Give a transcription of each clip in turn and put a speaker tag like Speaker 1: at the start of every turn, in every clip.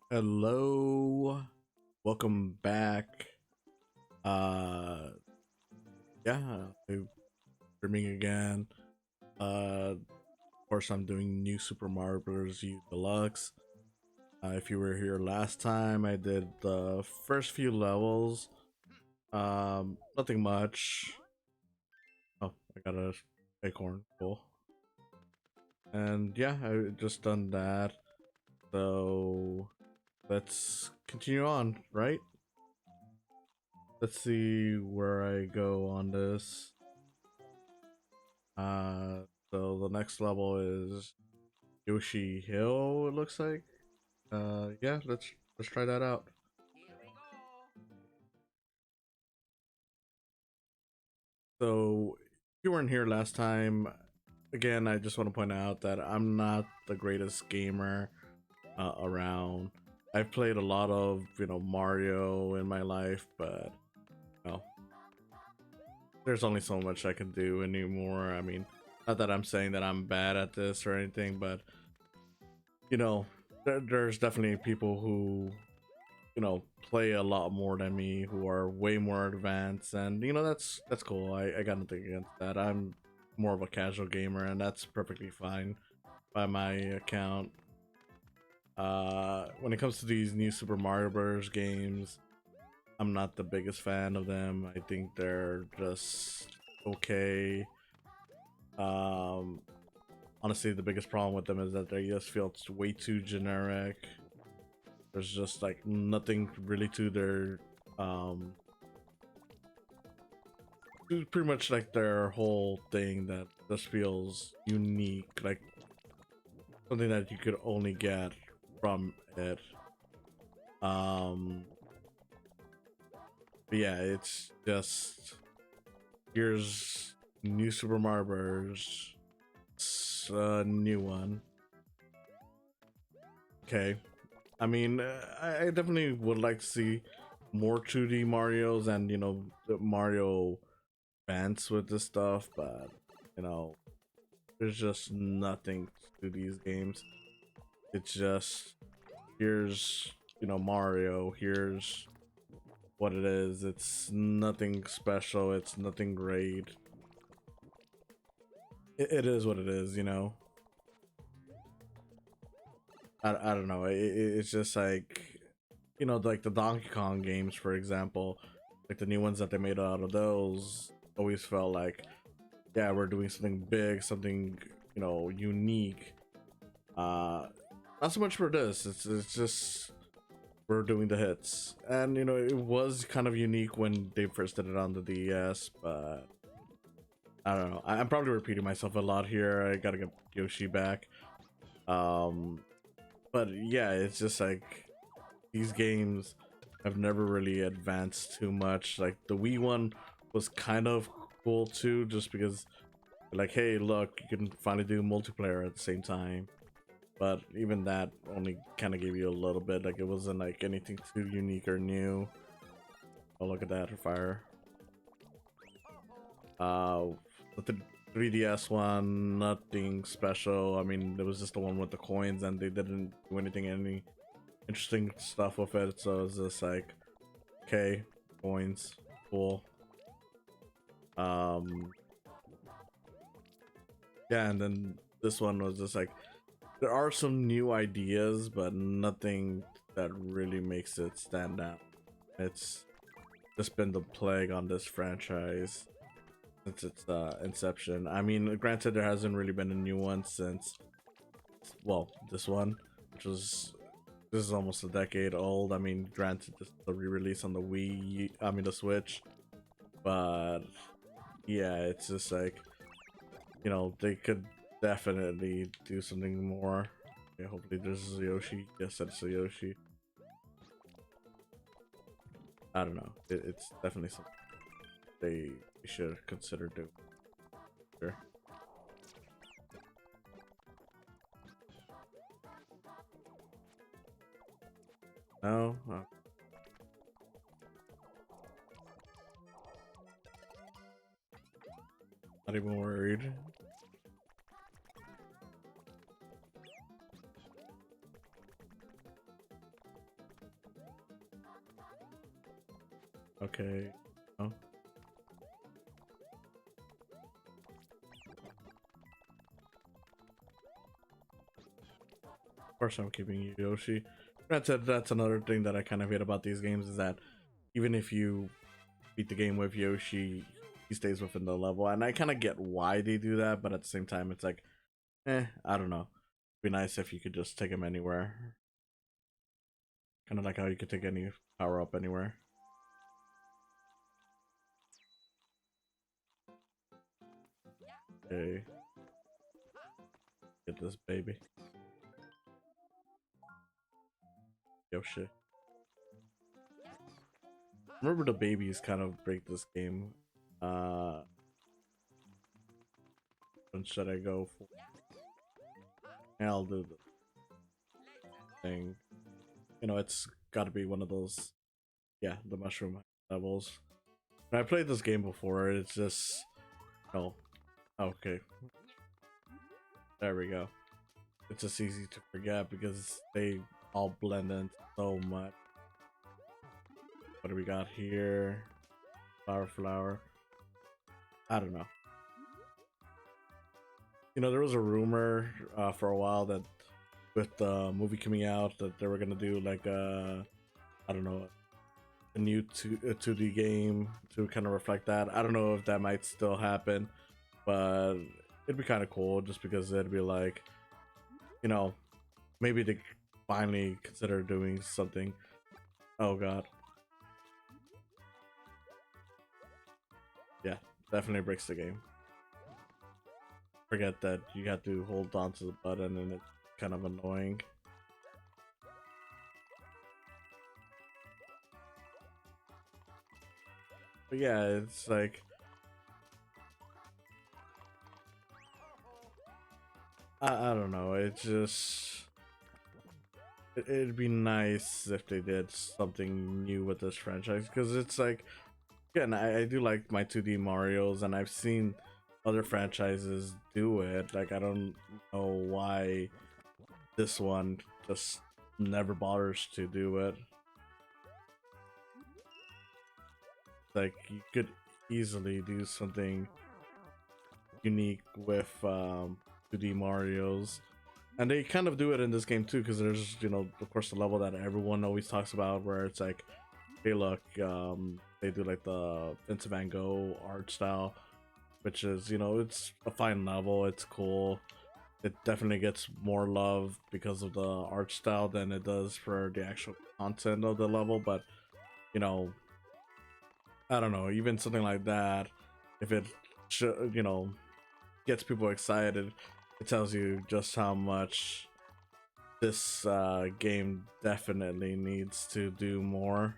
Speaker 1: Hello, welcome back. Uh, yeah, I'm streaming again. Of course, I'm doing new Super Mario Bros. U Deluxe. If you were here last time, I did the first few levels. Nothing much. Oh, I got a acorn. Cool. And yeah, I just done that. So let's continue on, right? Let's see where I go on this. Uh, so the next level is Yoshi Hill. It looks like. Yeah, let's try that out. So if you weren't here last time, again, I just want to point out that I'm not the greatest gamer around. I've played a lot of Mario in my life, but you know, there's only so much I can do anymore. I mean, not that I'm saying that I'm bad at this or anything, but you know, there's definitely people who play a lot more than me, who are way more advanced, and that's cool. I got nothing against that. I'm more of a casual gamer, and that's perfectly fine by my account. When it comes to these new Super Mario Bros. Games, I'm not the biggest fan of them. I think they're just okay. Um, Honestly, the biggest problem with them is that they just feel it's way too generic. There's just like nothing really to their pretty much like their whole thing that just feels unique, like something that you could only get from it. Um but yeah, it's just here's new Super Mario Bros. It's a new one. Okay. I mean, I definitely would like to see more 2D Marios and the Mario bands with this stuff, but you know, there's just nothing to these games. It's just here's Mario, here's what it is. It's nothing special, it's nothing great. It is what it is. I don't know. It's just like like the Donkey Kong games, for example, like the new ones that they made out of those always felt like, yeah, we're doing something big, something unique. uh Not so much for this. It's just we're doing the hits, and it was kind of unique when they first did it on the DS, but I don't know. I'm probably repeating myself a lot here. I gotta get Yoshi back. um but yeah, it's just like these games have never really advanced too much. Like the Wii one was kind of cool too, just because like, hey, look, you can finally do multiplayer at the same time. But even that only kind of gave you a little bit. Like it wasn't like anything too unique or new. Oh, look at that fire. With the 3DS one, nothing special. I mean, there was just the one with the coins, and they didn't do any interesting stuff with it. So it's just like, okay, coins, cool. Um, yeah, and then this one was just like, there are some new ideas, but nothing that really makes it stand out. It's just been the plague on this franchise since its inception. I mean, granted, there hasn't really been a new one since, well, this one, which was this is almost a decade old. I mean, granted, this is the re-release on the Wii, I mean the Switch, but yeah, it's just like they could definitely do something more. Yeah, hopefully there's a Yoshi. Yes, that's a Yoshi. I don't know. It's definitely something they should consider doing. Sure. No, not even worried. Okay. Oh. Of course I'm keeping you, Yoshi. That's another thing that I kind of hate about these games is that even if you beat the game with Yoshi, he stays within the level. And I kind of get why they do that, but at the same time, it's like, I don't know. It'd be nice if you could just take him anywhere. Kind of like how you could take any power up anywhere. Okay. Get this baby. Yoshi. Remember the babies kind of break this game. When should I go for? Yeah, I'll do the thing. You know, it's got to be one of those. Yeah, the mushroom levels. When I played this game before, it's just. Oh, okay. There we go. It's just easy to forget because they all blend in so much. What do we got here? Flower. I don't know. You know, there was a rumor for a while that with the movie coming out that they were gonna do like I don't know, a new 2D game to kind of reflect that. I don't know if that might still happen, but it'd be kind of cool just because it'd be like, you know, maybe they finally consider doing something. Oh god. Yeah, definitely breaks the game. Forget that you have to hold on to the button and it's kind of annoying. But yeah, it's like I don't know, it's just it'd be nice if they did something new with this franchise because it's like again, I do like my 2D Marios and I've seen other franchises do it. Like I don't know why this one just never bothers to do it. Like you could easily do something unique with 2D Mario's, and they kind of do it in this game too because there's, you know, of course the level that everyone always talks about where it's like, hey look, they do like the Vincent Van Gogh art style, which is, you know, it's a fine level, it's cool. It definitely gets more love because of the art style than it does for the actual content of the level, but you know, I don't know, even something like that, if it you know, gets people excited, it tells you just how much this game definitely needs to do more.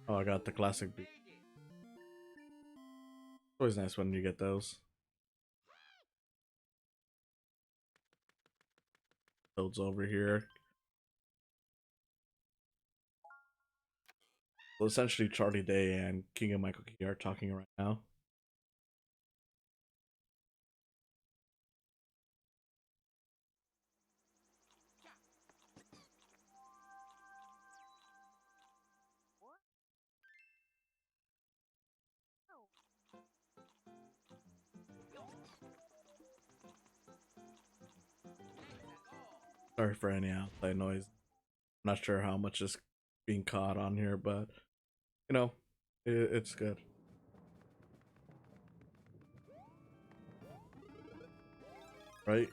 Speaker 1: Oh, I got the classic beat. Always nice when you get those. Builds over here. So essentially, Charlie Day and King of Michael Key are talking right now. Sorry for any outside noise. I'm not sure how much is being caught on here, but you know, it's good. Right?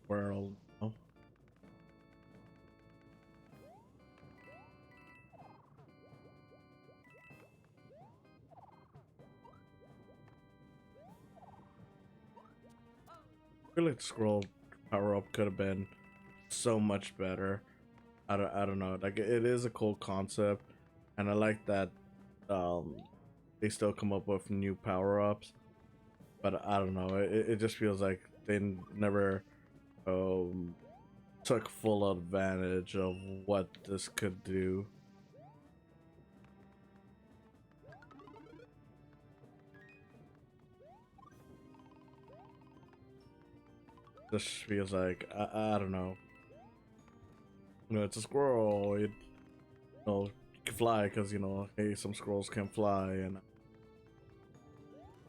Speaker 1: Where I'll know. I feel like the scroll power up could have been so much better. I don't know. Like it is a cool concept, and I like that um they still come up with new power ups. But I don't know. It just feels like they never um took full advantage of what this could do. This feels like I don't know. You know, it's a squirrel. It, you know, you can fly because, you know, hey, some squirrels can fly, and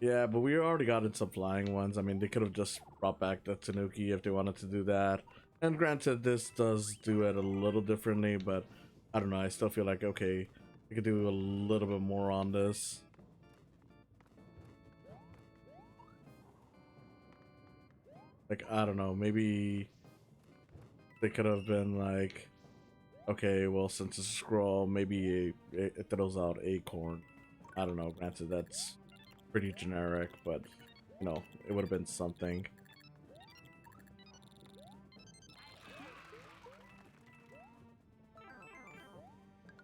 Speaker 1: yeah, but we already got in some flying ones. I mean, they could have just brought back the Tanuki if they wanted to do that. And granted, this does do it a little differently, but I don't know. I still feel like, okay, we could do a little bit more on this. Like, I don't know, maybe they could have been like, okay, well, since it's a scroll, maybe it throws out acorn. I don't know. Granted, that's pretty generic, but you know, it would have been something.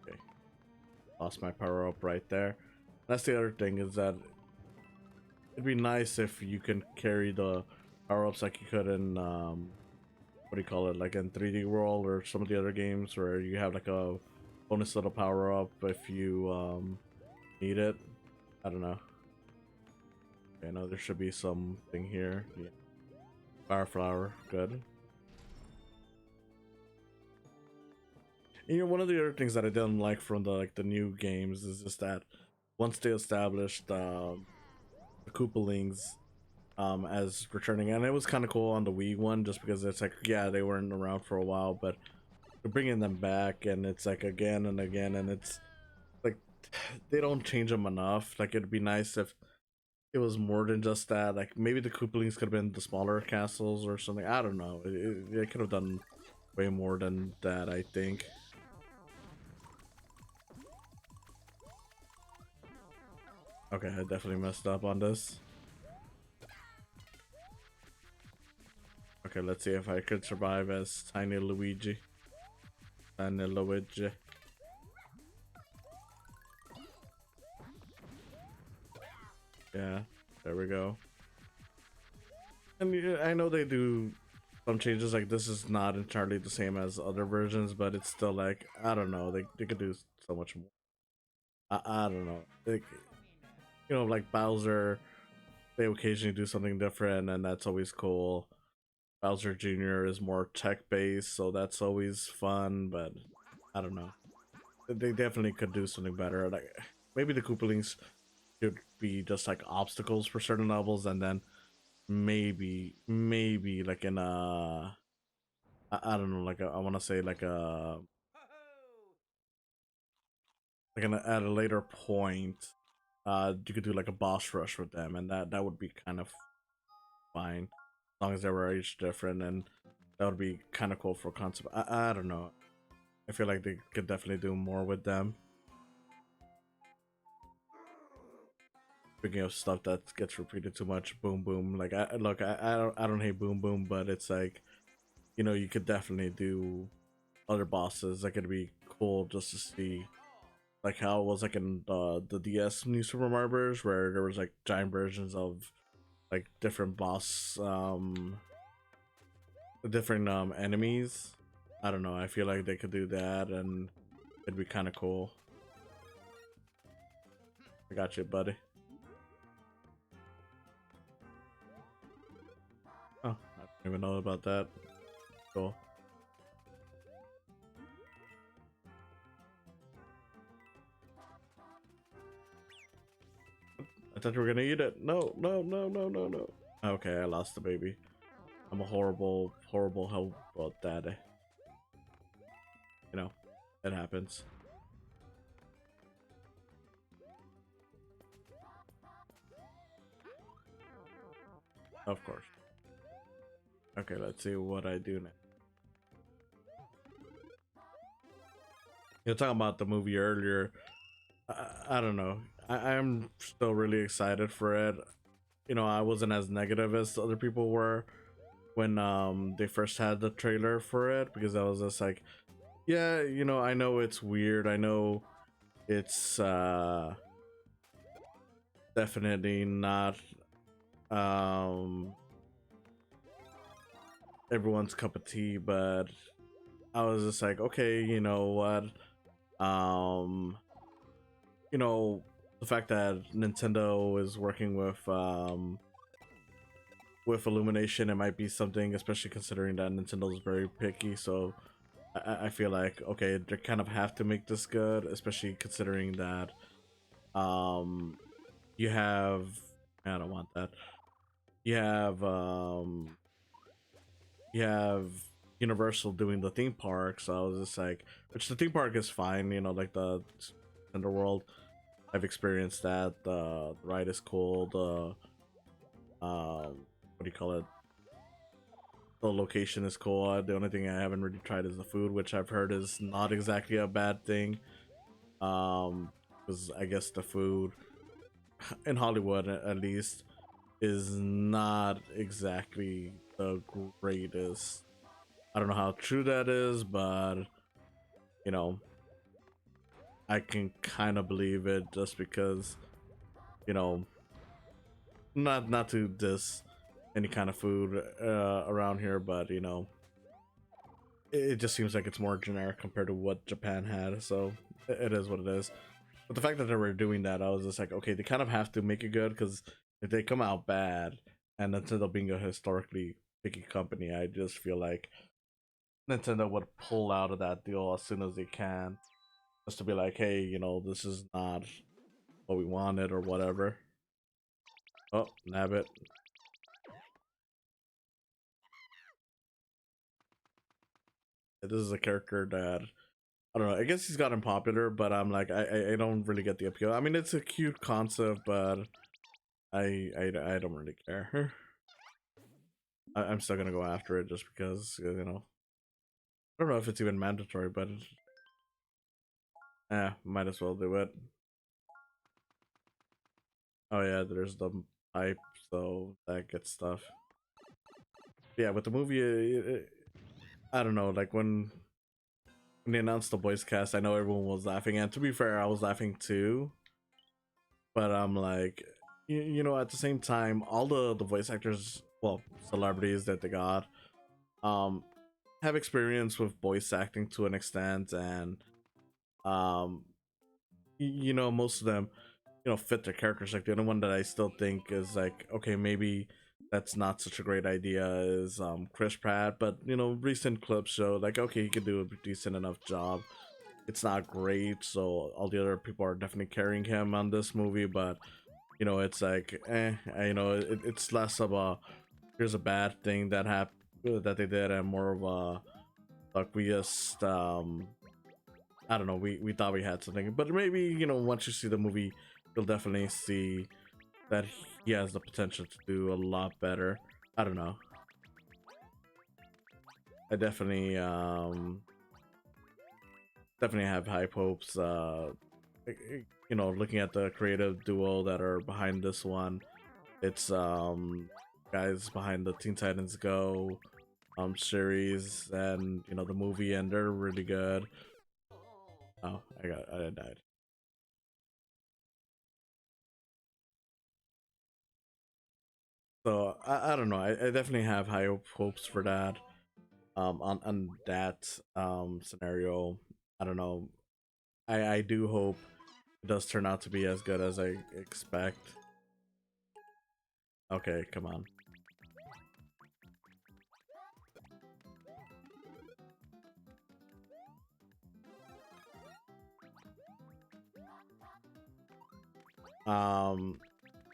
Speaker 1: Okay, lost my power up right there. That's the other thing, is that it'd be nice if you can carry the power ups like you could in what do you call it, like in 3D World or some of the other games where you have like a bonus little power up if you need it. I don't know. Okay, no, there should be something here. Yeah. Fire flower, good. And, you know, one of the other things that I didn't like from the new games is just that once they established the Koopalings as returning, and it was kind of cool on the Wii one, just because it's like, yeah, they weren't around for a while, but they're bringing them back, and it's like again and again, and it's like they don't change them enough. Like, it'd be nice if it was more than just that. Like, maybe the Koopalings could have been the smaller castles or something. I don't know. They could have done way more than that, I think. Okay, I definitely messed up on this. Okay, let's see if I could survive as Tiny Luigi. Tiny Luigi. Yeah, there we go. And yeah, I know they do some changes, like this is not entirely the same as other versions, but it's still like, I don't know, they could do so much more. I don't know. Like, you know, like Bowser, they occasionally do something different, and that's always cool. Bowser Jr. is more tech based, so that's always fun, but I don't know. They definitely could do something better. Like, maybe the Koopalings should be just like obstacles for certain levels, and then maybe like in a I don't know, like I want to say like at a later point, you could do like a boss rush with them, and that would be kind of fine, as long as they were each different, and that would be kind of cool for concept. I don't know. I feel like they could definitely do more with them. Speaking of stuff that gets repeated too much, boom boom. Like, I don't hate boom boom, but it's like, you know, you could definitely do other bosses. Like, it'd be cool just to see like how it was like in the DS New Super Mario Bros, where there was like giant versions of like different boss different enemies. I don't know, I feel like they could do that and it'd be kind of cool. I got you, buddy. Oh, I don't even know about that. Cool. I thought you were gonna eat it. No, no, no, no, no, no. Okay, I lost the baby. I'm a horrible how about that. You know, it happens. Of course. Okay, let's see what I do next. You're talking about the movie earlier. I don't know. I'm still really excited for it. You know, I wasn't as negative as other people were when they first had the trailer for it, because I was just like, yeah, you know, I know it's weird. I know it's definitely not um everyone's cup of tea, but I was just like, okay, you know what? Um you know, the fact that Nintendo is working with Illumination, it might be something, especially considering that Nintendo's very picky. So I feel like okay, they kind of have to make this good, especially considering that um you have I don't want that. You have you have Universal doing the theme park, so I was just like, which the theme park is fine, you know, like the Underworld. I've experienced that. The ride is cool. The what do you call it? The location is cool. The only thing I haven't really tried is the food, which I've heard is not exactly a bad thing. Because I guess the food in Hollywood, at least, is not exactly the greatest. I don't know how true that is, but you know, I can kind of believe it just because, you know, not to diss any kind of food around here, but you know, it just seems like it's more generic compared to what Japan had. So it is what it is. But the fact that they were doing that, I was just like, okay, they kind of have to make it good because if they come out bad and Nintendo being a historically picky company, I just feel like Nintendo would pull out of that deal as soon as they can, just to be like, hey, you know, this is not what we wanted or whatever. Oh, Nabbit. This is a character that I don't know. I guess he's gotten popular, but I'm like, I don't really get the appeal. I mean, it's a cute concept, but I don't really care. I'm still gonna go after it just because you know. I don't know if it's even mandatory, but might as well do it. Oh yeah, there's the pipe, so that gets stuff. Yeah, with the movie, I don't know. Like when they announced the voice cast, I know everyone was laughing, and to be fair, I was laughing too. But I'm like, you know, at the same time, all the voice actors, well, celebrities that they got, um, have experience with voice acting to an extent, and um, you know, most of them, you know, fit their characters. Like the only one that I still think is like, okay, maybe that's not such a great idea is Chris Pratt, but you know, recent clips show like, okay, he could do a decent enough job. It's not great, so all the other people are definitely carrying him on this movie, but you know, it's like, you know, it's less of a here's a bad thing that happened that they did, and more of a like we just I don't know, we thought we had something, but maybe you know, once you see the movie, you'll definitely see that he has the potential to do a lot better. I don't know. I definitely have high hopes. You know, looking at the creative duo that are behind this one, it's guys behind the Teen Titans Go series and you know the movie, and they're really good. Oh, I died. So I don't know. I definitely have high hopes for that. On that scenario, I don't know. I do hope it does turn out to be as good as I expect. Okay, come on.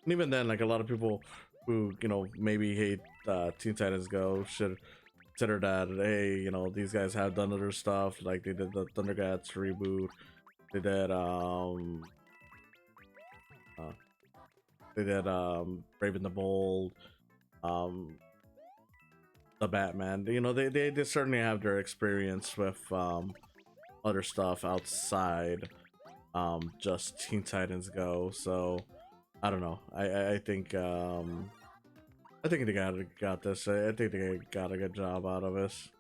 Speaker 1: And even then, like a lot of people who you know maybe hate Teen Titans Go should consider that hey, you know these guys have done other stuff like they did the Thundercats reboot. They did uh, they did Brave and the Bold, um the Batman. You know they certainly have their experience with other stuff outside just Teen Titans Go. So I don't know. I think they got this. I think they got a good job out of this.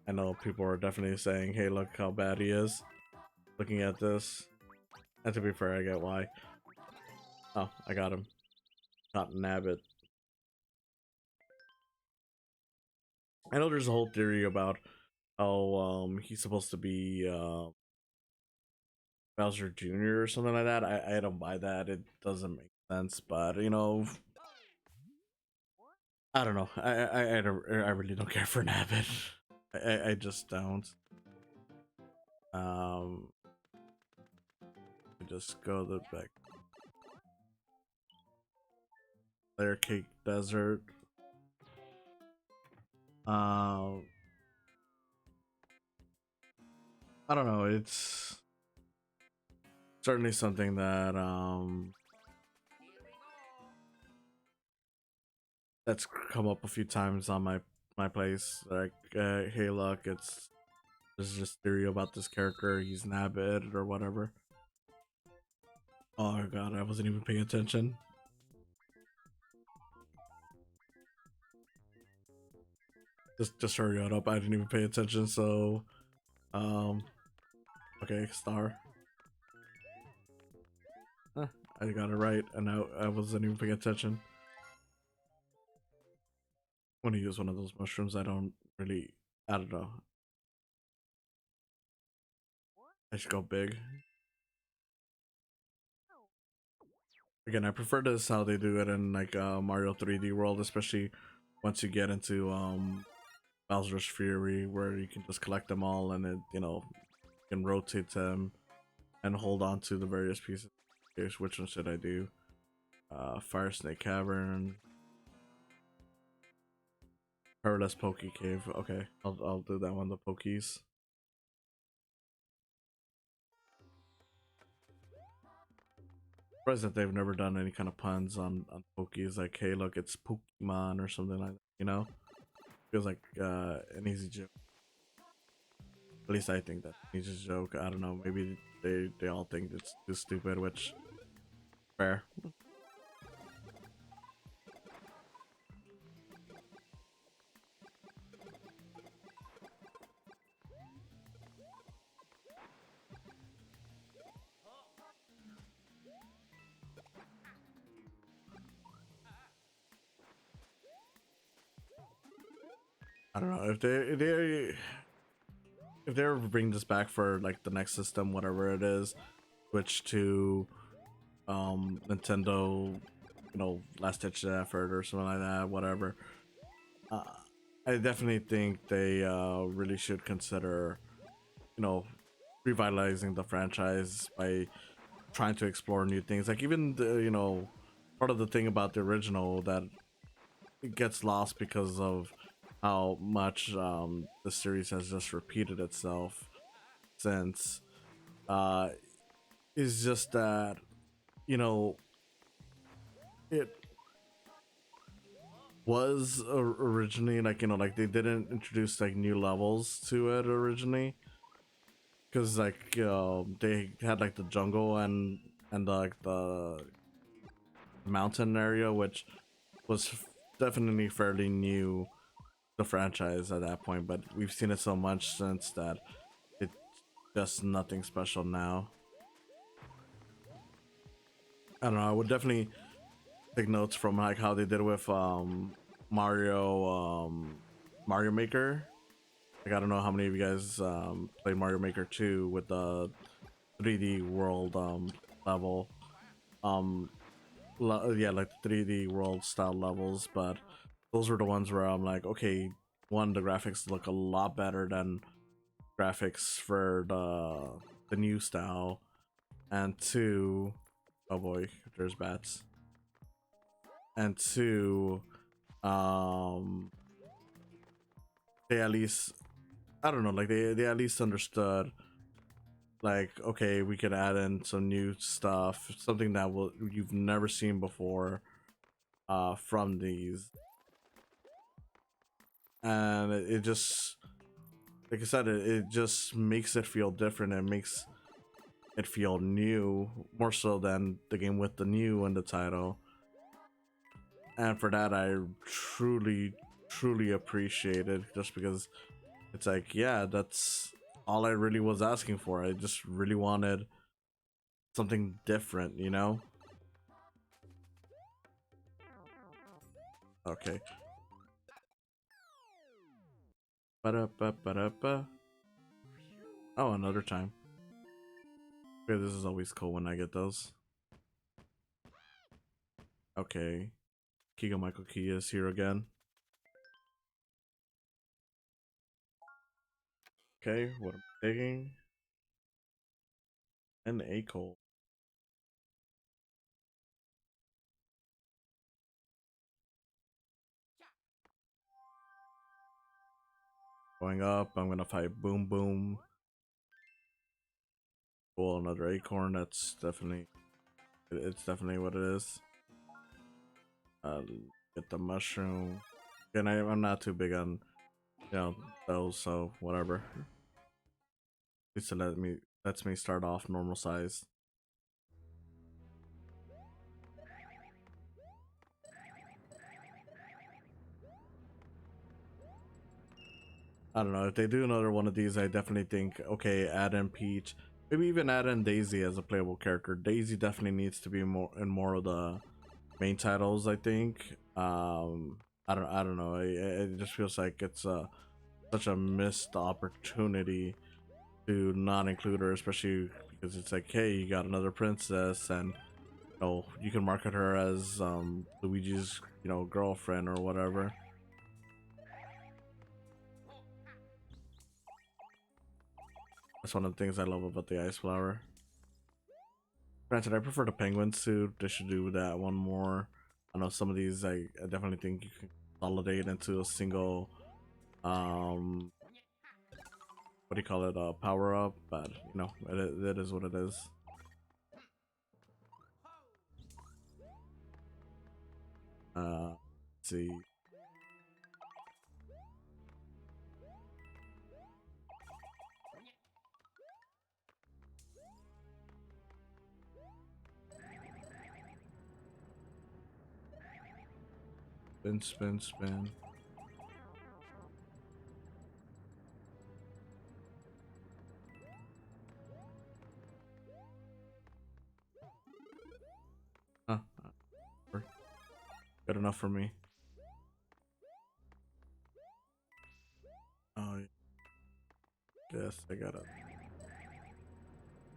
Speaker 1: I know people are definitely saying, "Hey, look how bad he is." Looking at this, and to be fair, I get why. Oh, I got him. Cotton Nabbit. I know there's a whole theory about how he's supposed to be Bowser Jr. or something like that. I don't buy that. It doesn't make sense. But you know, I don't know. I really don't care for Nabbit. I just don't. Um, just go the back. Layer Cake Desert. Um, I don't know. It's certainly something that that's come up a few times on my place. Like, hey, look, there's this theory about this character. He's Nabbit or whatever. Oh god, I wasn't even paying attention. Just hurry on up. I didn't even pay attention. So, um, okay, star. Huh, I got it right, and I wasn't even paying attention. When I use one of those mushrooms, I don't really. I don't know. I should go big. Again, I prefer this how they do it in like Mario 3D World, especially once you get into Bowser's Fury, where you can just collect them all and it, you know, you can rotate them and hold on to the various pieces. Here's which one should I do? Fire Snake Cavern, Perilous Pokey Cave. Okay, I'll do that one. The Pokies. Surprised that they've never done any kind of puns on Pokies. Like, hey, look, it's Pokemon or something like that. You know, feels like an easy joke. At least I think that he's just a joke. I don't know. Maybe they all think it's too stupid, which fair. I don't know if they ever bring this back for like the next system, whatever it is, switch to Nintendo, you know, last ditch effort or something like that, whatever. Uh, I definitely think they really should consider, you know, revitalizing the franchise by trying to explore new things. Like even the, you know, part of the thing about the original that it gets lost because of how much the series has just repeated itself since uh is just that, you know, it was originally like, you know, like they didn't introduce like new levels to it originally because like they had like the jungle and like the mountain area, which was definitely fairly new the franchise at that point, but we've seen it so much since that it's just nothing special now. I don't know, I would definitely take notes from like how they did with Mario Mario Maker. Like I don't know how many of you guys played Mario Maker 2 with the 3D world level. Um yeah, like the 3D world style levels, but those were the ones where I'm like, okay, one, the graphics look a lot better than graphics for the new style, and two, oh boy, there's bats, and two, um, they at least, I don't know, like they at least understood, like, okay, we could add in some new stuff, something that will you've never seen before, from these, and it just, like I said, it just makes it feel different. It makes it feel new, more so than the game with the new in the title. And for that, I truly appreciate it, just because it's like, yeah, that's all I really was asking for. I just really wanted something different, you know? Okay. Ba-da-ba-ba-da-ba. Oh, another time. Okay, this is always cool when I get those. Okay. Keegan Michael Key is here again. Okay, what I'm taking. And a coal. Going up, I'm gonna fight Boom Boom. Cool, another acorn. That's definitely, it's definitely what it is. Get the mushroom. And I'm not too big on, you know, those, so whatever. At least it lets me start off normal size. I don't know, if they do another one of these, I definitely think, okay, add in Peach, maybe even add in Daisy as a playable character. Daisy definitely needs to be more in more of the main titles, I think. I don't know. It just feels like it's such a missed opportunity to not include her, especially because it's like, hey, you got another princess, and you know you can market her as Luigi's, you know, girlfriend or whatever. That's one of the things I love about the ice flower. Granted, I prefer the penguin suit. They should do that one more. I know some of these I definitely think you can consolidate into a single what do you call it, power up, but you know, it is what it is. Let's see. Spin, spin, spin. Huh, good enough for me. Oh, yes, I got it.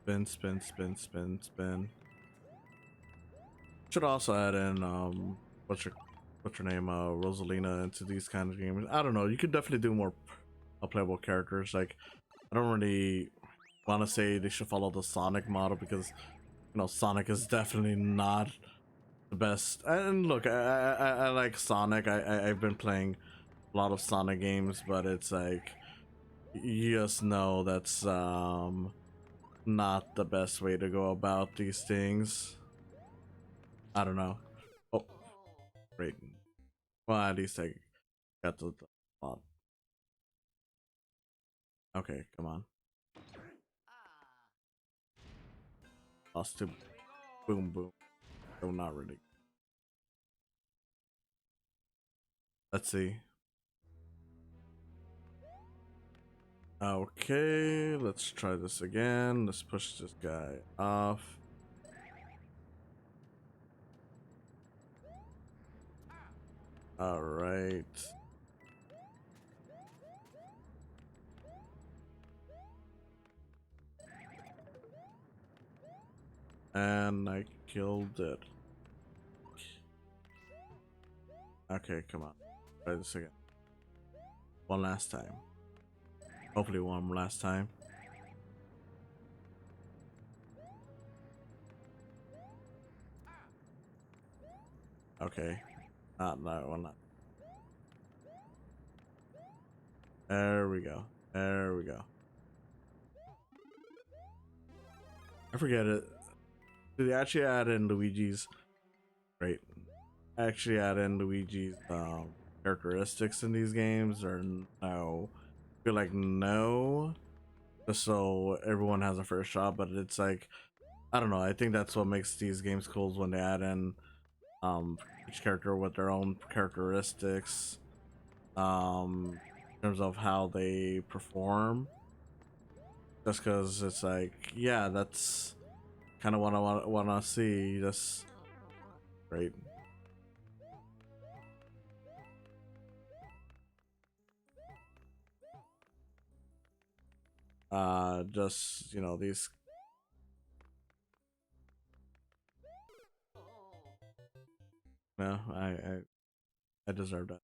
Speaker 1: Spin, spin, spin, spin, spin. Should also add in what's your what's your name, Rosalina into these kind of games. I don't know. You could definitely do more playable characters. Like, I don't really want to say they should follow the Sonic model because you know Sonic is definitely not the best. And look, I like Sonic. I've been playing a lot of Sonic games, but it's like you just know that's not the best way to go about these things. I don't know. Oh, great. Well, at least I got the plot. Okay, come on. Lost to boom boom. Oh, not really. Let's see. Okay, let's try this again. Let's push this guy off. All right. And I killed it. Okay, come on. Try this again. One last time. Hopefully one last time. Okay. Not that one. There we go. There we go. I forget it. Did they actually add in Luigi's? Great. Actually add in Luigi's characteristics in these games, or no? I feel like no. Just so everyone has a first shot, but it's like I don't know. I think that's what makes these games cool is when they add in each character with their own characteristics in terms of how they perform. Just because it's like, yeah, that's kind of what I want to see. Just great. Just you know these No, I deserve that.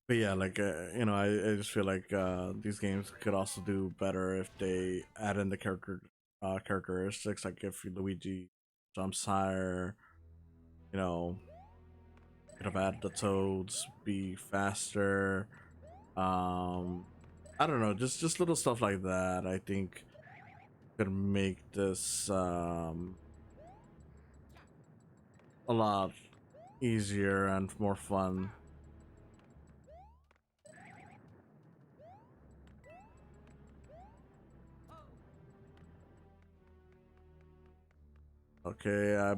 Speaker 1: But yeah, like I just feel like these games could also do better if they add in the characteristics. Like if Luigi jumps higher, you know, could have added the toads, be faster. Um, I don't know, just little stuff like that. I think could make this a lot easier and more fun. Okay, I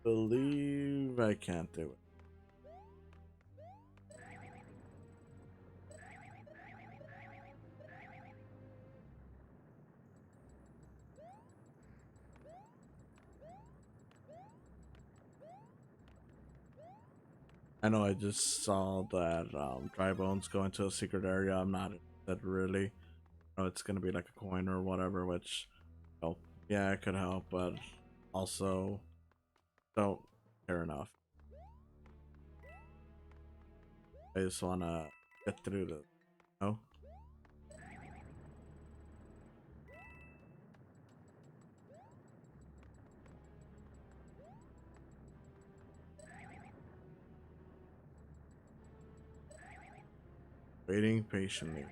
Speaker 1: believe I can't do it. I know I just saw that dry bones go into a secret area. I'm not that really. I know it's gonna be like a coin or whatever, which oh yeah, it could help, but also don't care enough. I just wanna get through this. No, waiting patiently.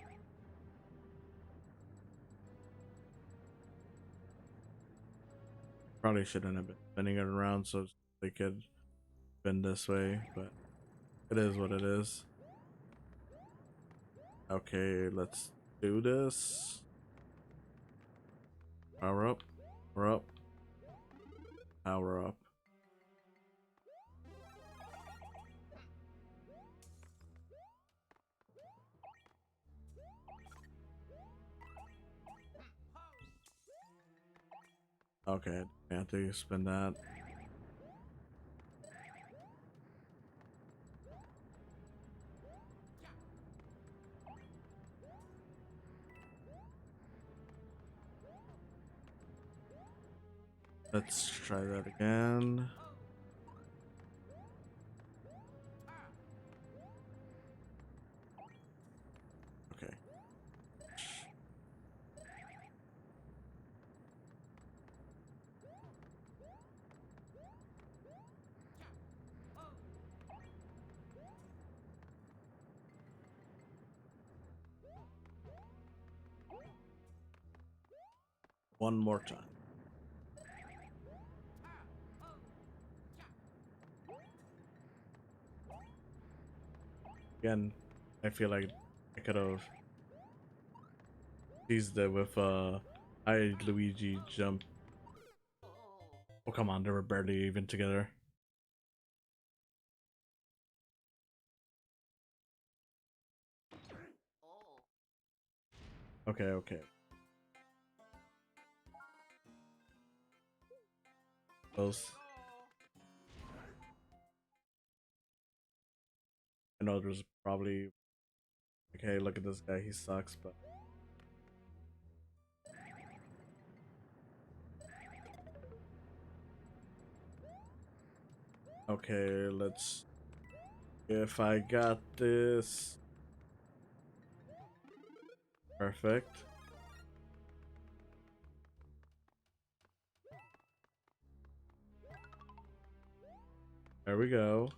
Speaker 1: Probably shouldn't have been spinning it around so they could spin this way, but it is what it is. Okay, let's do this. Power up. Power up. Power up. Okay, I have to spin that. Let's try that again. Okay. One more time. Again, I feel like I could have teased it with I Luigi jump. Oh come on, they were barely even together. Okay, okay. Close. I know there's probably like, hey, look at this guy, he sucks, but okay, let's. If I got this, perfect. There we go.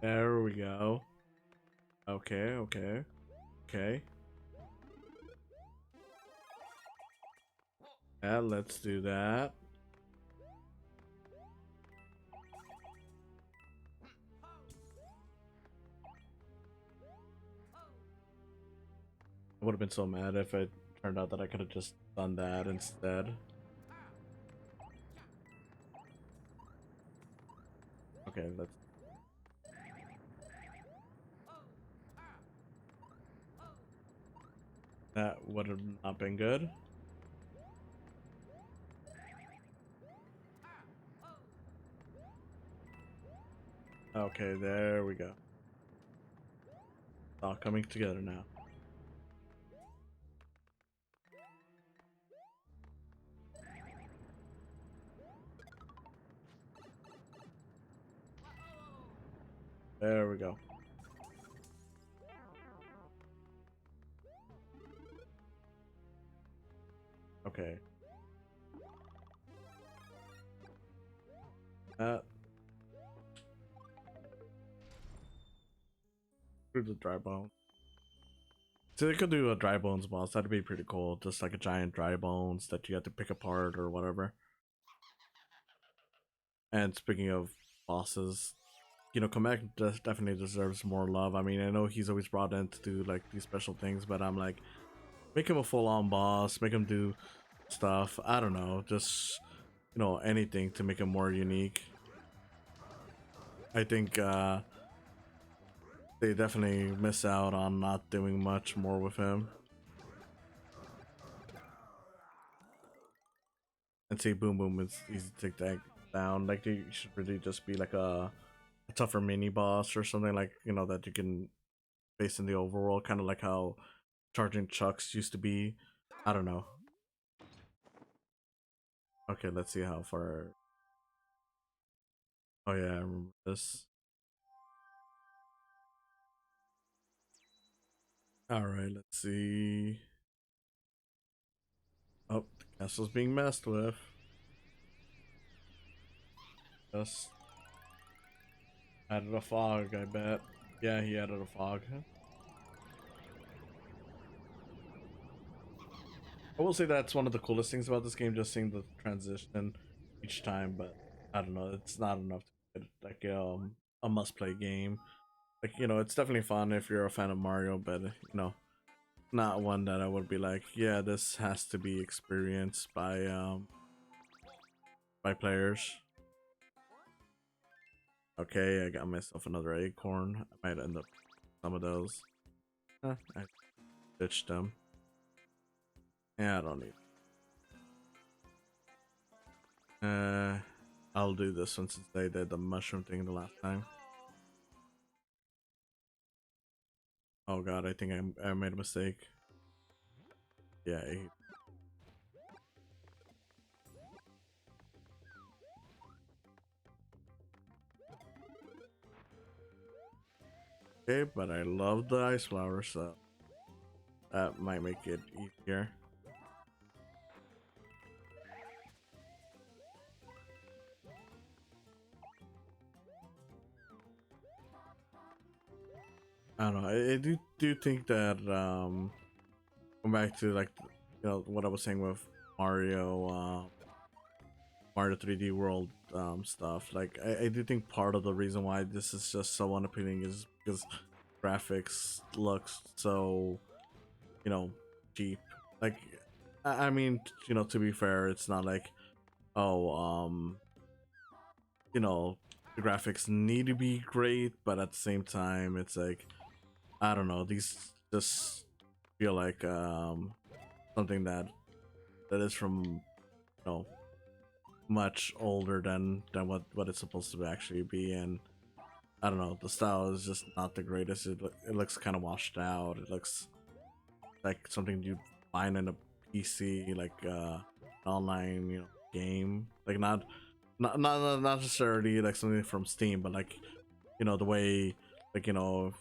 Speaker 1: There we go. Okay, okay, okay. Yeah, let's do that. I would have been so mad if it turned out that I could have just done that instead. Okay, let's. That would have not been good. Okay, there we go. All coming together now. There we go. Okay. Through the dry bone. So they could do a dry bones boss. That'd be pretty cool. Just like a giant dry bones that you have to pick apart or whatever. And speaking of bosses, you know, Kamek definitely deserves more love. I mean, I know he's always brought in to do like these special things, but I'm like, make him a full-on boss. Make him do stuff. I don't know. Just, you know, anything to make him more unique. I think they definitely miss out on not doing much more with him. And see, Boom Boom is easy to take that down. Like, they should really just be like a tougher mini boss or something, like, you know, that you can face in the overworld, kind of like how charging chucks used to be. I don't know. Okay, let's see how far. Oh yeah, I remember this. All right, let's see. Oh, the castle's being messed with. Just added a fog, I bet. Yeah, he added a fog. I will say that's one of the coolest things about this game, just seeing the transition each time, but I don't know, it's not enough to get like a must-play game. Like, you know, it's definitely fun if you're a fan of Mario, but you know, not one that I would be like, yeah, this has to be experienced by players. Okay, I got myself another acorn. I might end up some of those. I ditched them. Yeah, I don't need. I'll do this one since they did the mushroom thing the last time. Oh god, I think I made a mistake. Yeah. Okay, but I love the ice flower, so that might make it easier. I don't know. I do think that going back to like you know what I was saying with Mario Mario 3D World stuff. Like I do think part of the reason why this is just so unappealing is because graphics looks so, you know, cheap. Like I mean, you know, to be fair, it's not like, oh, you know, the graphics need to be great, but at the same time, it's like, I don't know, these just feel like something that is from, you know, much older than what it's supposed to actually be. And I don't know, the style is just not the greatest. It looks kind of washed out. It looks like something you find in a PC, like online, you know, game. Like not necessarily like something from Steam, but like, you know, the way, like, you know,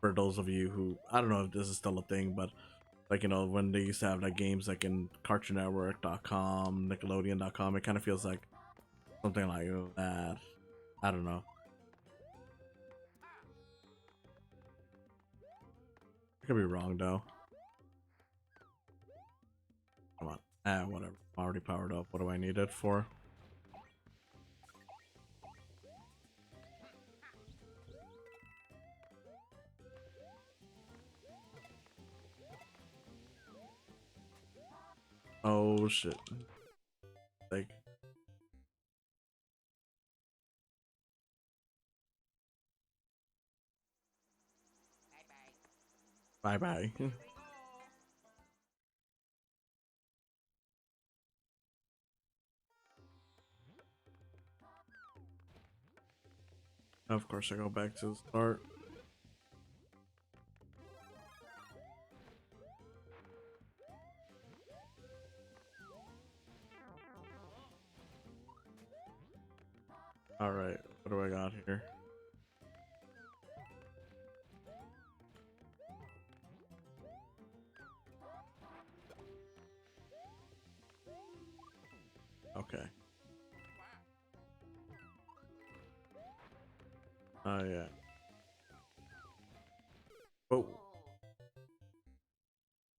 Speaker 1: for those of you who, I don't know if this is still a thing, but like, you know, when they used to have like games like in cartoonnetwork.com, nickelodeon.com, it kind of feels like something like that. I don't know. I could be wrong though. Come on. Whatever. I'm already powered up. What do I need it for? Oh shit. Like, bye bye. Of course, I go back to the start. All right, what do I got here? Okay. Oh yeah. Oh,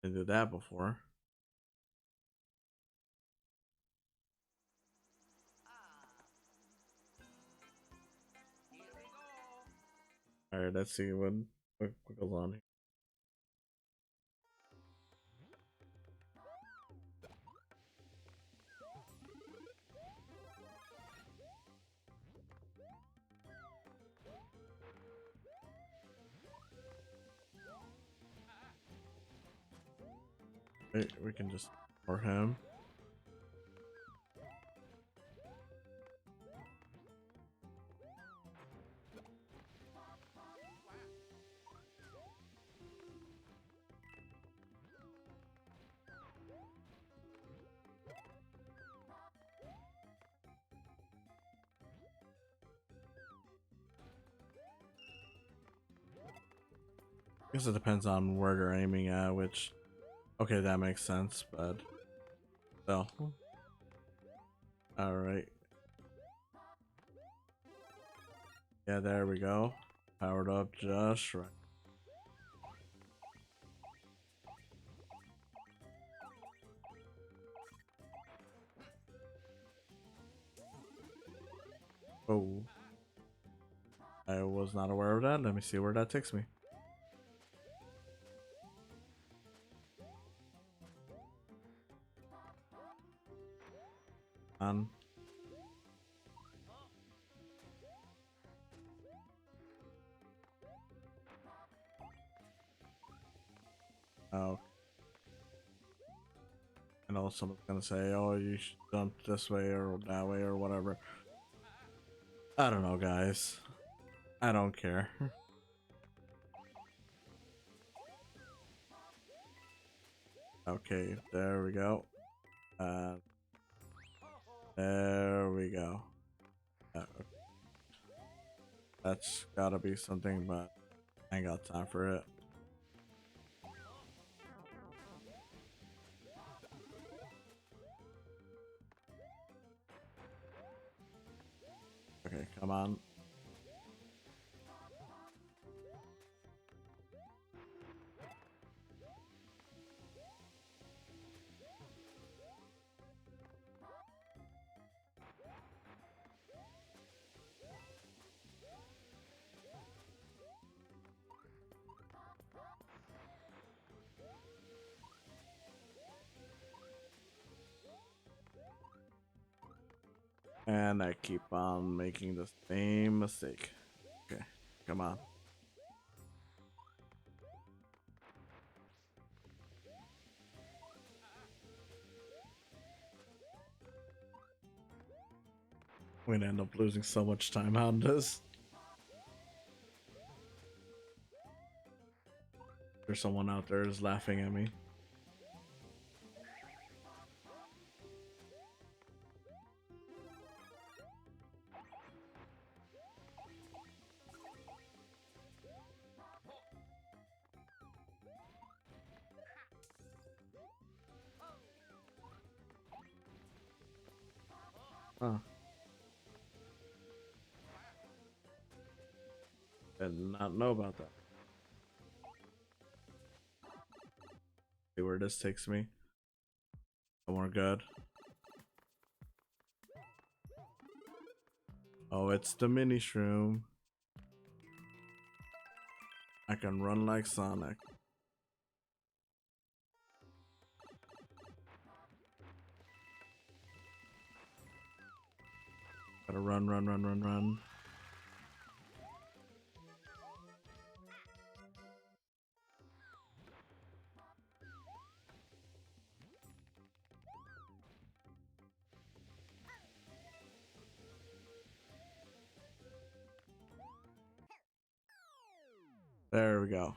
Speaker 1: I did that before. All right, let's see what goes on here. Wait, we can just for him. I guess it depends on where they're aiming at, which okay, that makes sense, but still. All right. Yeah, there we go. Powered up just right. Oh, I was not aware of that. Let me see where that takes me. On. Oh, I know someone's gonna say, "Oh, you should jump this way or that way or whatever." I don't know, guys. I don't care. Okay, there we go. Uh, there we go. Okay. That's gotta be something, but I ain't got time for it. Okay, come on. And I keep on making the same mistake. Okay, come on. We're gonna end up losing so much time on this. There's someone out there is laughing at me. Huh. I did not know about that. See where this takes me. Somewhere good. Oh, it's the mini shroom. I can run like Sonic. run, run, run, run, run. There we go.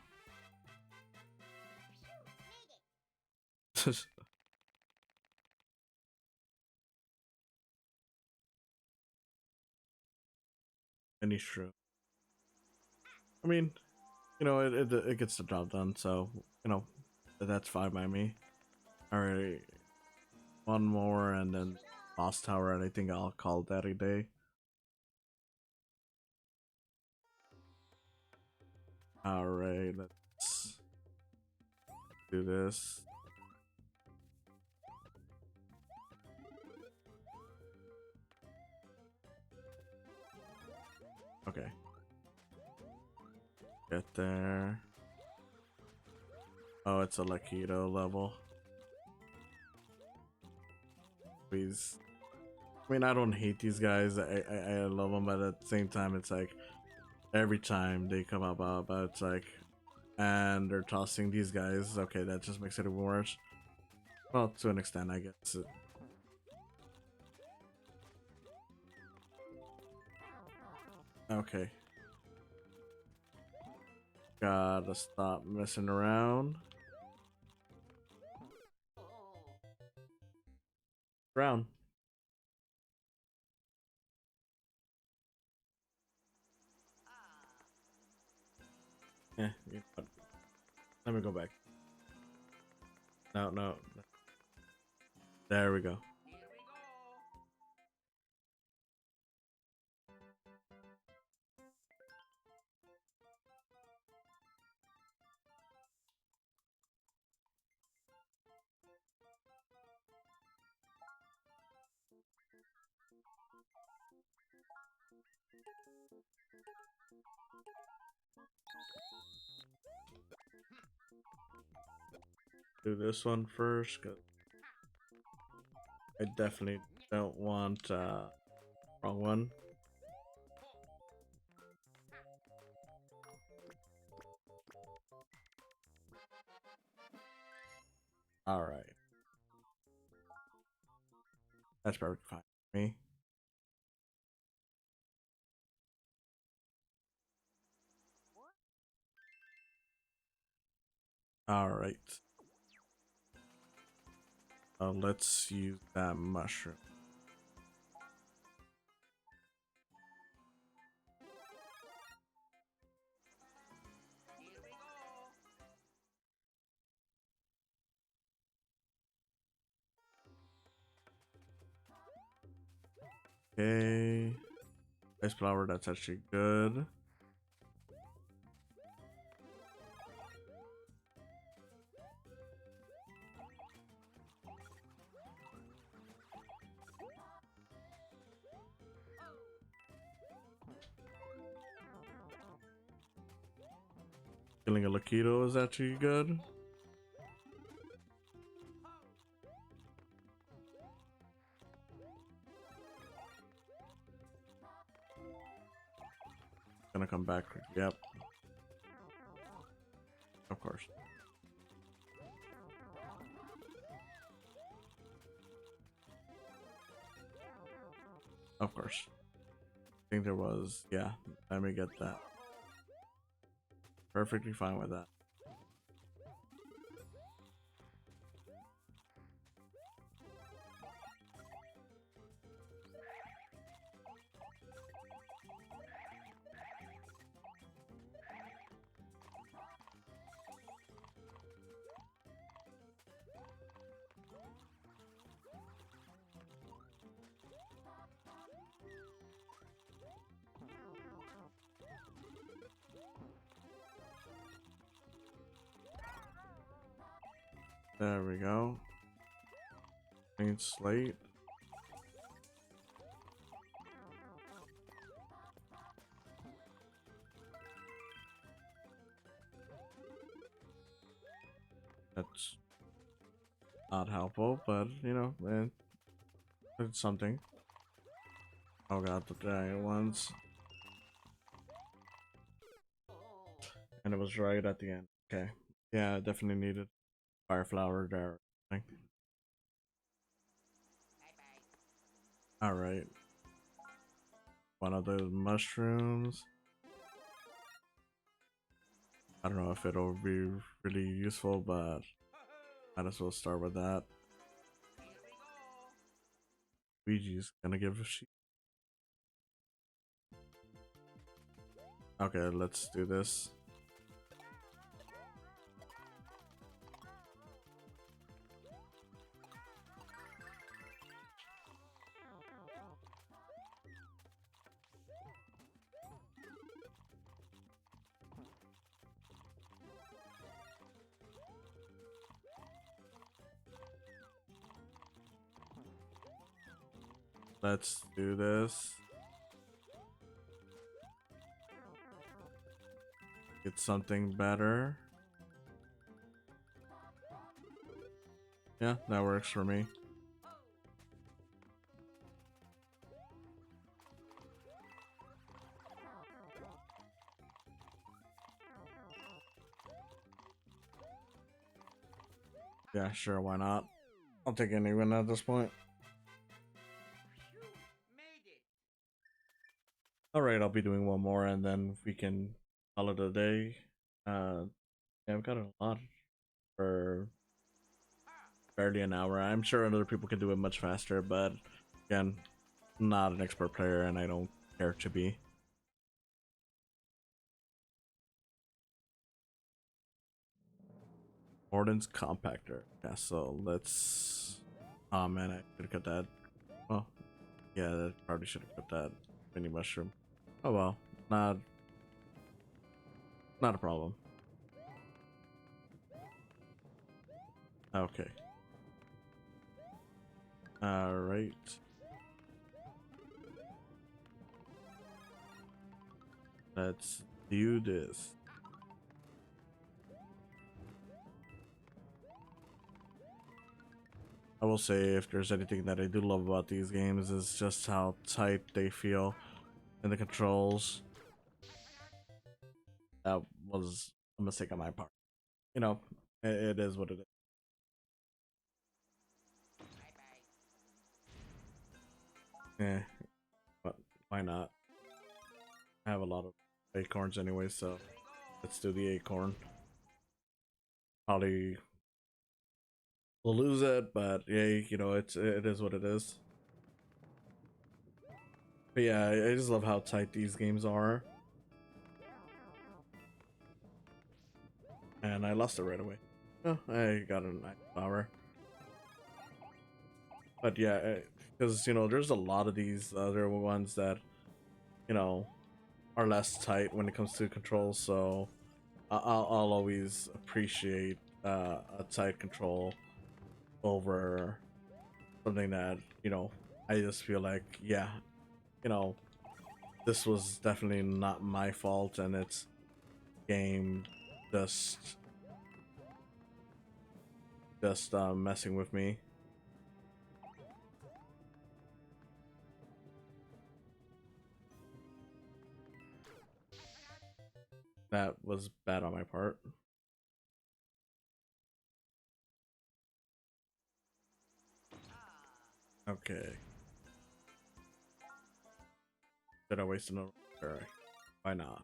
Speaker 1: Any true. I mean, it gets the job done, so that's fine by me. All right, one more and then boss tower, and I think I'll call that a day. All right, let's do this. Okay. Get there. Oh, it's a Lakido level. Please. I mean, I don't hate these guys. I love them, but at the same time, it's like every time they come up, it's like, and they're tossing these guys. Okay, that just makes it even worse. Well, to an extent, I guess. Okay. Gotta stop messing around. Brown. Yeah, let me go back. No, no. There we go. Do this one first, cause I definitely don't want wrong one. All right, that's perfectly fine for me. All right, let's use that mushroom. Okay, ice flower. That's actually good. Killing a Lakido is actually good. Gonna come back. Yep. Of course. Of course. I think there was. Yeah. Let me get that. Perfectly fine with that. There we go. Clean slate. That's not helpful, but man, it's something. Oh god, the giant ones. And it was right at the end. Okay. Yeah, definitely needed fire flower there. Alright. One of those mushrooms. I don't know if it'll be really useful, but might as well start with that. Luigi's gonna give a shit. Okay, let's do this. Let's do this. Get something better. Yeah, that works for me. Yeah, sure, why not? I'll take any win at this point. Alright, I'll be doing one more and then we can call it a day. Yeah, I've got a lot for barely an hour. I'm sure other people can do it much faster, but again, not an expert player and I don't care to be. Ordnance compactor. Yeah, so let's. Oh man, I could have cut that. Oh, yeah, that probably should have cut that mini mushroom. Oh well, not a problem. Okay. All right. Let's do this. I will say, if there's anything that I do love about these games, is just how tight they feel in the controls. That was a mistake on my part. You know, it is what it is. Yeah, but why not? I have a lot of acorns anyway, so let's do the acorn. Probably will lose it, but yeah, you know, it is what it is. But yeah, I just love how tight these games are. And I lost it right away. Oh, I got a nice flower. But yeah, because you know, there's a lot of these other ones that you know are less tight when it comes to controls. So I'll always appreciate a tight control over something that you know. I just feel like, yeah, you know, this was definitely not my fault, and it's game just messing with me. That was bad on my part. Okay. Did I waste another? Alright. Why not?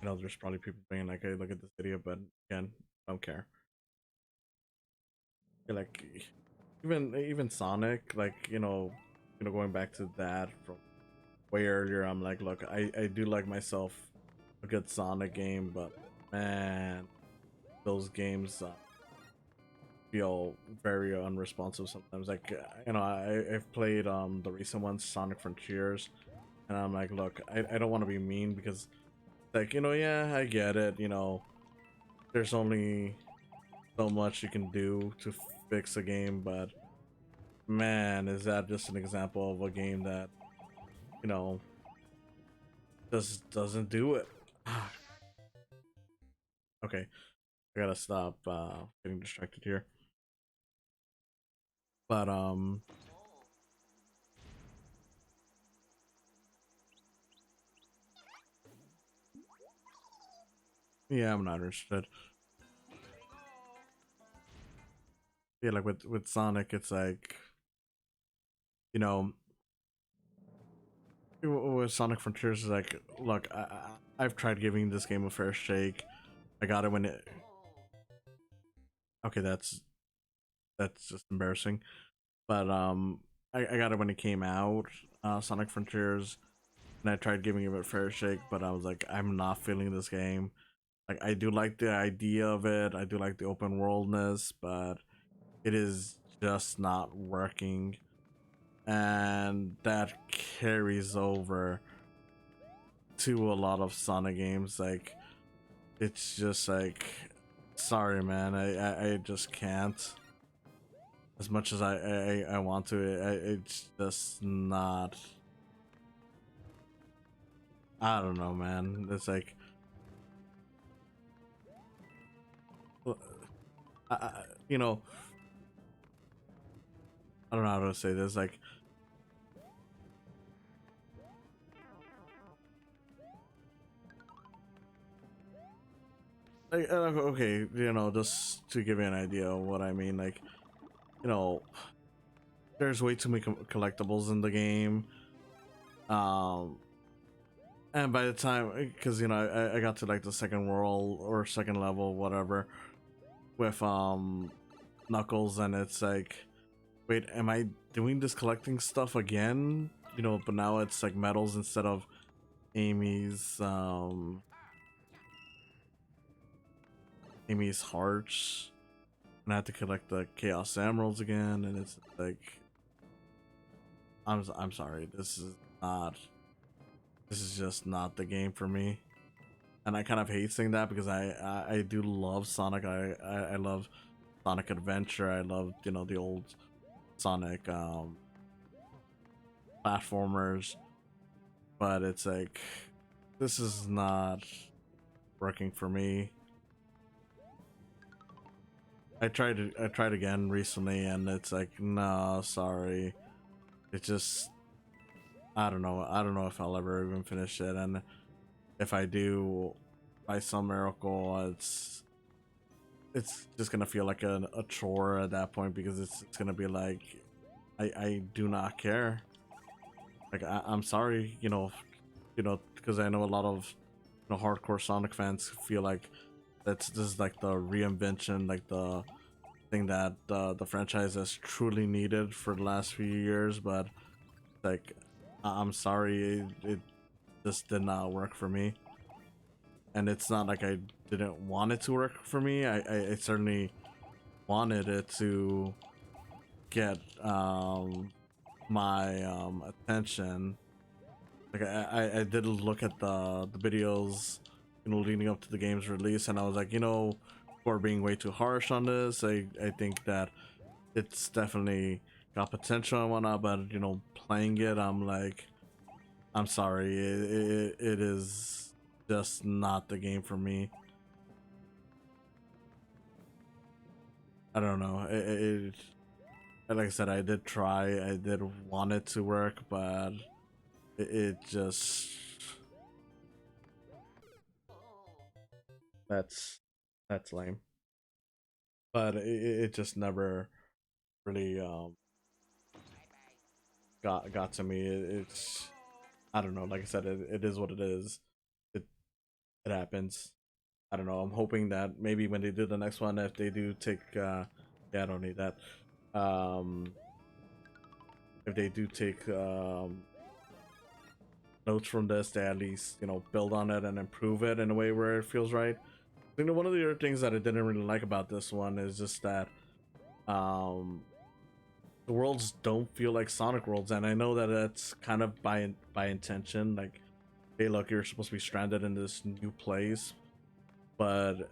Speaker 1: I know there's probably people being like, hey, look at this video, but again, don't care. Like, even Sonic, like, going back to that from way earlier, I'm like, look, I do like myself a good Sonic game, but man, those games feel very unresponsive sometimes. Like, I've played the recent ones, Sonic Frontiers, and I'm like, look, I don't want to be mean because, like, yeah, I get it. There's only so much you can do to fix a game, but man, is that just an example of a game that you know just doesn't do it. Okay, I gotta stop getting distracted here. But Yeah, I'm not interested. Yeah, like with Sonic, it's like, you know, with Sonic Frontiers is like, look, I've tried giving this game a fair shake. I got it when it. Okay, that's just embarrassing. But I got it when it came out, Sonic Frontiers, and I tried giving it a fair shake, but I was like, I'm not feeling this game. Like, I do like the idea of it, I do like the open worldness, but it is just not working, and that carries over to a lot of Sonic games. Like, it's just like, sorry, man, I just can't. As much as I want to, it's just not. I don't know, man. It's like, you know, I don't know how to say this. Okay, just to give you an idea of what I mean, like, you know, there's way too many collectibles in the game. Um, and by the time, because I got to like the second world or second level, whatever, with Knuckles, and it's like, wait, am I doing this collecting stuff again? But now it's like medals instead of Amy's hearts, and I had to collect the Chaos Emeralds again, and it's like, I'm sorry, this is just not the game for me, and I kind of hate saying that because I do love Sonic. I love Sonic Adventure. I love the old Sonic platformers, but it's like, this is not working for me. I tried again recently, and it's like, no, sorry. It just, I don't know if I'll ever even finish it, and if I do, by some miracle, it's just gonna feel like a chore at that point, because it's gonna be like, I do not care. Like, I'm sorry, because I know a lot of hardcore Sonic fans feel like this is like the reinvention, like the thing that the franchise has truly needed for the last few years, but like, I'm sorry, it just did not work for me. And it's not like I didn't want it to work for me. I certainly wanted it to get my attention. Like, I did look at the videos, leading up to the game's release, and I was like, we're being way too harsh on this. I think that it's definitely got potential and whatnot, but playing it, I'm like, I'm sorry, it is just not the game for me. I don't know. Like I said, I did try. I did want it to work, but it just, that's that's lame. But it just never really got to me. It's, I don't know. Like I said, it is what it is. It it happens. I don't know. I'm hoping that maybe when they do the next one, if they do take, yeah, I don't need that. Um, if they do take notes from this, they at least build on it and improve it in a way where it feels right. I think that one of the other things that I didn't really like about this one is just that um the worlds don't feel like Sonic worlds, and I know that that's kind of by intention. Like, hey, look, you're supposed to be stranded in this new place, but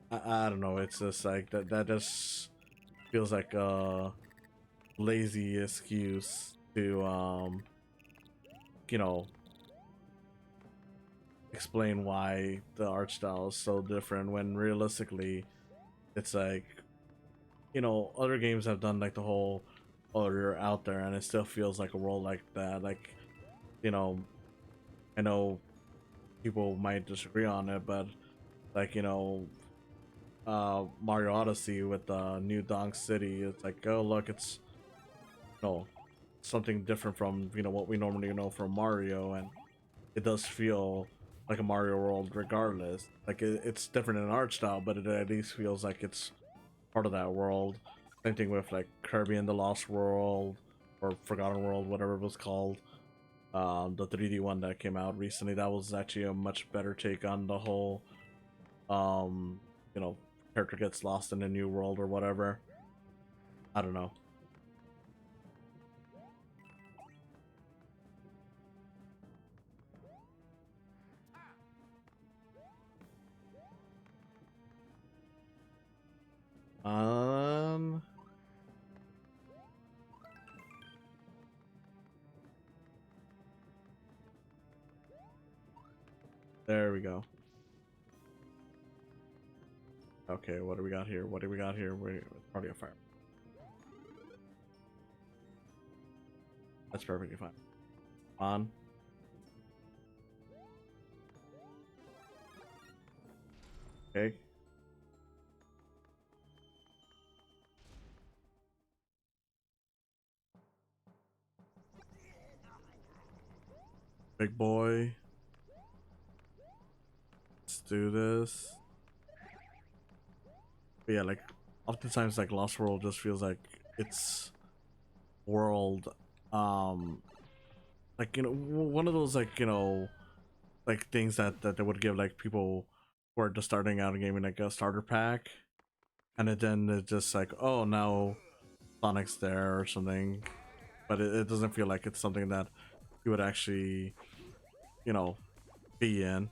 Speaker 1: I don't know. It's just like that just feels like a lazy excuse to you know explain why the art style is so different, when realistically it's like, other games have done like the whole, oh, you're out there, and it still feels like a world like that. Like, you know I know people might disagree on it, but like, you know, Mario Odyssey with the new Donk City. It's like, oh look, it's, you know, something different from, you know, what we normally know from Mario, and it does feel like a Mario world regardless. Like it's different in art style, but it at least feels like it's part of that world. Same thing with like Kirby and the Lost World or Forgotten World, whatever it was called. The 3D one that came out recently, that was actually a much better take on the whole, um, you know, character gets lost in a new world or whatever. I don't know. Um, there we go. Okay, what do we got here? What do we got here? Wait, party of fire. That's perfectly fine. On. Okay. Big boy. Let's do this. But yeah, like oftentimes like Lost World just feels like it's world, um like, you know, one of those, like, you know, like things that they would give like people who are just starting out in gaming, like a starter pack, and then it's just like, oh, now Sonic's there or something, but it doesn't feel like it's something that you would actually, you know, be in.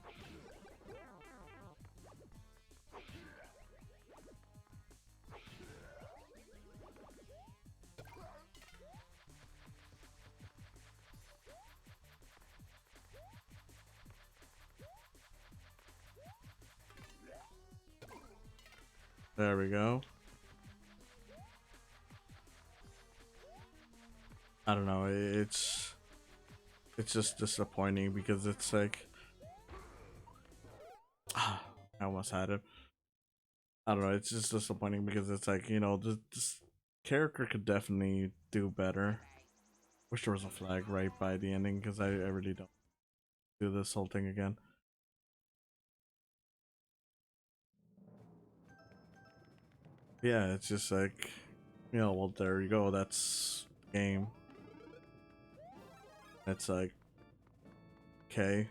Speaker 1: There we go. I don't know, it's just disappointing because it's like I almost had it. I don't know, it's just disappointing because it's like, you know, this character could definitely do better. Wish there was a flag right by the ending because I really don't do this whole thing again. Yeah, it's just like, you know, well, there you go, that's the game. It's like, okay.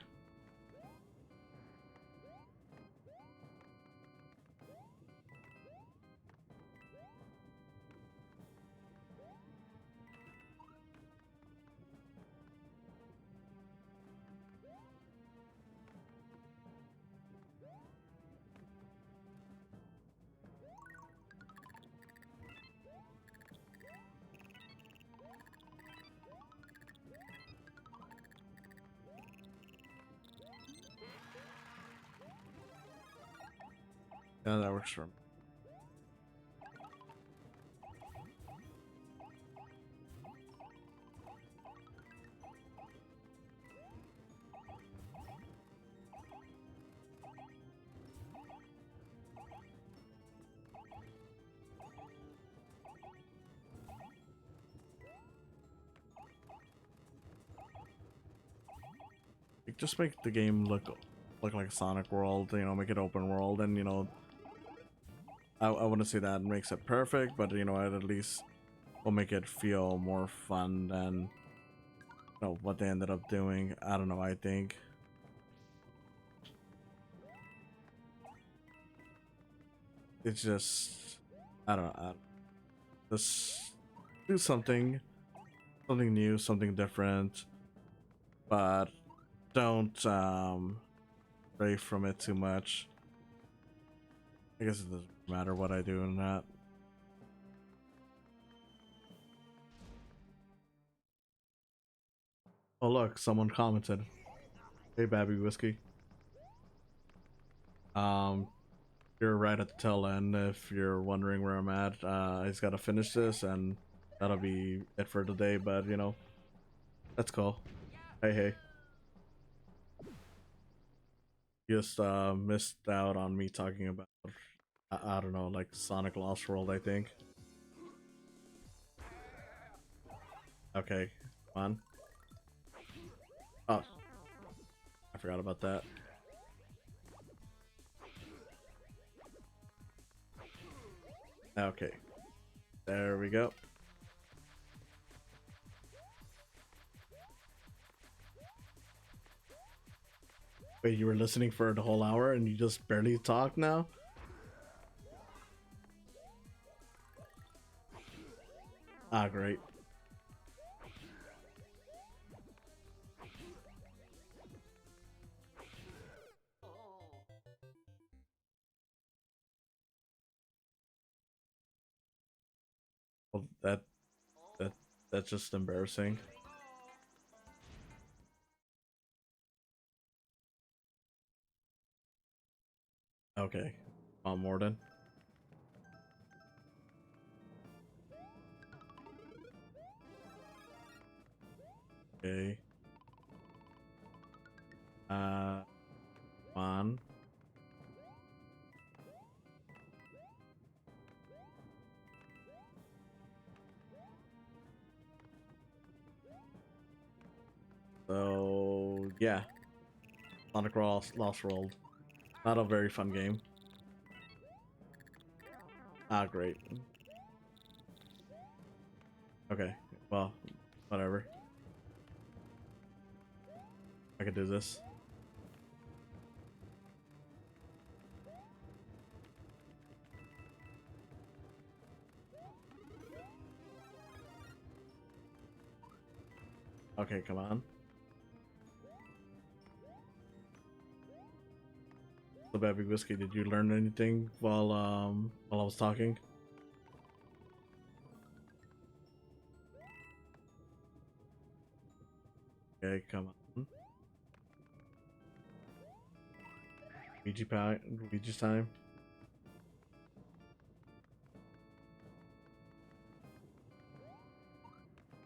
Speaker 1: Yeah, that works for me. Like, just make the game look like a Sonic World, you know, make it open world, and, you know, I wouldn't say that makes it perfect, but, you know, it at least will make it feel more fun than, you know, what they ended up doing. I don't know, I think. It's just, I don't know, just do something new, something different, but don't stray from it too much. I guess it doesn't matter what I do in that. Oh look, someone commented. Hey Babby Whiskey. Um you're right at the tail end if you're wondering where I'm at. I just gotta finish this and that'll be it for today, but you know, that's cool. Hey hey. just missed out on me talking about I don't know, like Sonic Lost World, I think. Okay, come on. Oh, I forgot about that. Okay, there we go. Wait, you were listening for the whole hour and you just barely talk now? Ah, great. Well, that that's just embarrassing. Okay, Morden. Okay. Come on. So yeah, Sonic Lost World. Not a very fun game. Ah, great. Okay, well, whatever. I can do this. Okay, come on. So, Baby Whiskey, did you learn anything while I was talking? Okay, come on. Luigi's time.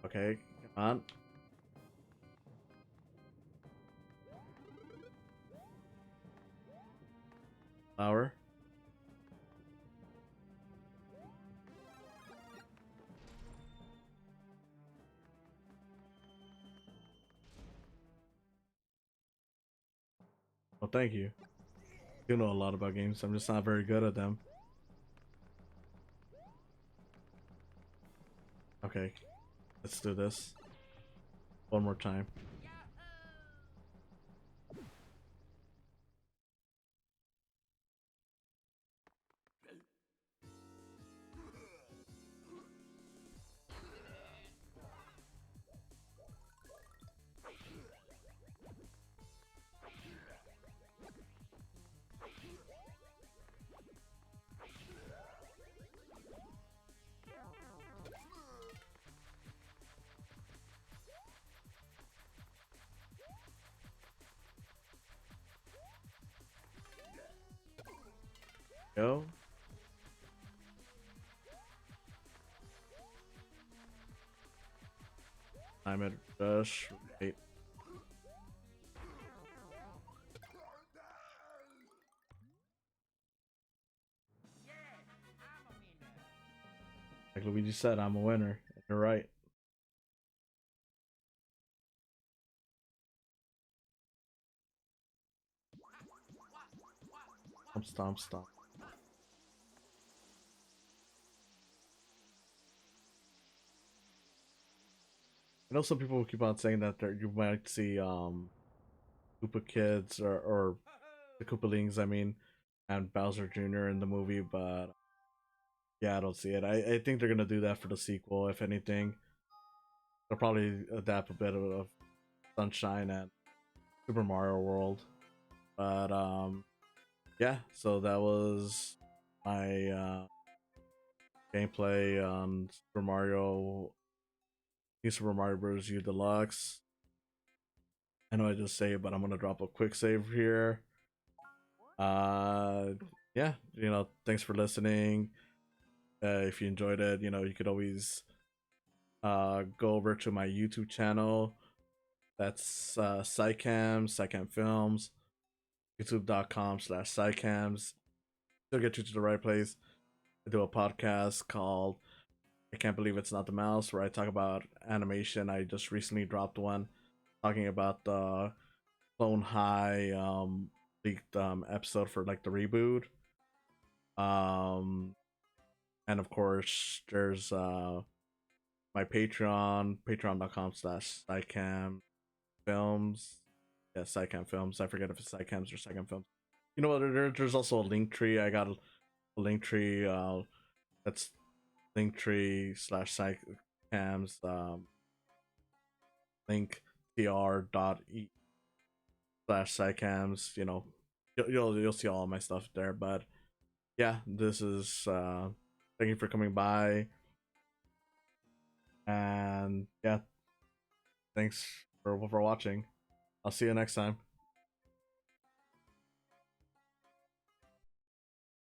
Speaker 1: Okay, come on. Flower. Well, thank you. You know a lot about games. I'm just not very good at them. Okay, let's do this one more time. Go. I'm at rush. Wait. Like Luigi said, I'm a winner. You're right. Stomp, stomp, stomp. I know some people keep on saying that you might see Koopa Kids or the Koopalings, I mean, and Bowser Jr. in the movie, but yeah, I don't see it. I think they're gonna do that for the sequel. If anything, they'll probably adapt a bit of Sunshine and Super Mario World. But yeah. So that was my gameplay on Super Mario Bros. U Deluxe. I know I just say it, but I'm gonna drop a quick save here. Uh, yeah, thanks for listening. If you enjoyed it, you could always go over to my YouTube channel. That's Saicam Films. youtube.com/Saicams. They'll get you to the right place. I do a podcast called I Can't Believe It's Not the Mouse, where I talk about animation. I just recently dropped one talking about the Clone High leaked episode for like the reboot. Um and of course there's my Patreon, patreon.com/Saicam Films. Yeah, Saicam Films. I forget if it's Saicams or Saicam Films. You know what? There's also a link tree. I got a link tree. That's linktr.ee/Saicams. linktr.ee/Saicams. You know, you'll see all my stuff there. But yeah, this is thank you for coming by, and yeah, thanks for watching. I'll see you next time.